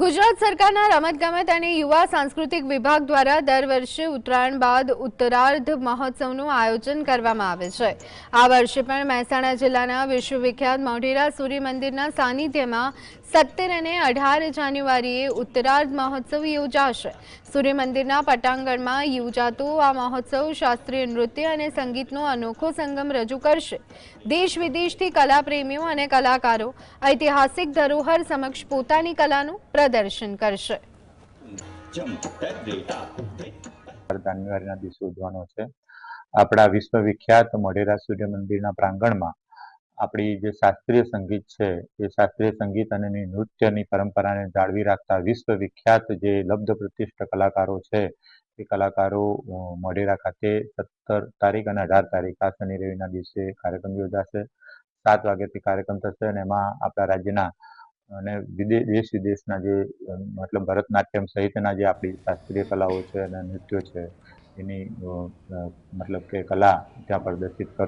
ગુજરાત સરકારના રમતગમત અને યુવા સાંસ્કૃતિક વિભાગ દ્વારા દર વર્ષે ઉત્તરાયણ બાદ ઉત્તરાર્ધ મહોત્સવનું આયોજન કરવામાં આવે છે। આ વર્ષે પણ મહેસાણા જિલ્લાના વિશ્વવિખ્યાત મોઢેરા સૂર્ય મંદિરના સાનિધ્યમાં 17 અને 18 જાન્યુઆરીએ ઉત્તરાર્ધ મહોત્સવ યોજાશે। સૂર્ય મંદિરના પટાંગણમાં યોજાતો આ મહોત્સવ શાસ્ત્રીય નૃત્ય અને સંગીતનો અનોખો સંગમ રજૂ કરશે। દેશ વિદેશથી કલાપ્રેમીઓ અને કલાકારો ઐતિહાસિક ધરોહર સમક્ષ પોતાની કલાનું પ્રદર્શન કરશે। જાન્યુઆરીના દિવસે ઉજવવાનો છે। આપણા વિશ્વવિખ્યાત મોઢેરા સૂર્ય મંદિરના પ્રાંગણમાં આપણી જે શાસ્ત્રીય સંગીત છે એ શાસ્ત્રીય સંગીત અને નૃત્યની પરંપરાને જાળવી રાખતા વિશ્વવિખ્યાત જે લબ્ધ પ્રતિષ્ઠ કલાકારો છે એ કલાકારો મોઢેરા ખાતે 17 તારીખ અને 18 તારીખ આ શનિ રવિના દિવસે કાર્યક્રમ યોજાશે। 7 વાગ્યાથી કાર્યક્રમ થશે અને એમાં આપણા રાજ્યના અને દેશ વિદેશના જે મતલબ ભરતનાટ્યમ સહિતના જે આપણી શાસ્ત્રીય કલાઓ છે અને નૃત્યો છે એની મતલબ કે કલા ત્યાં પ્રદર્શિત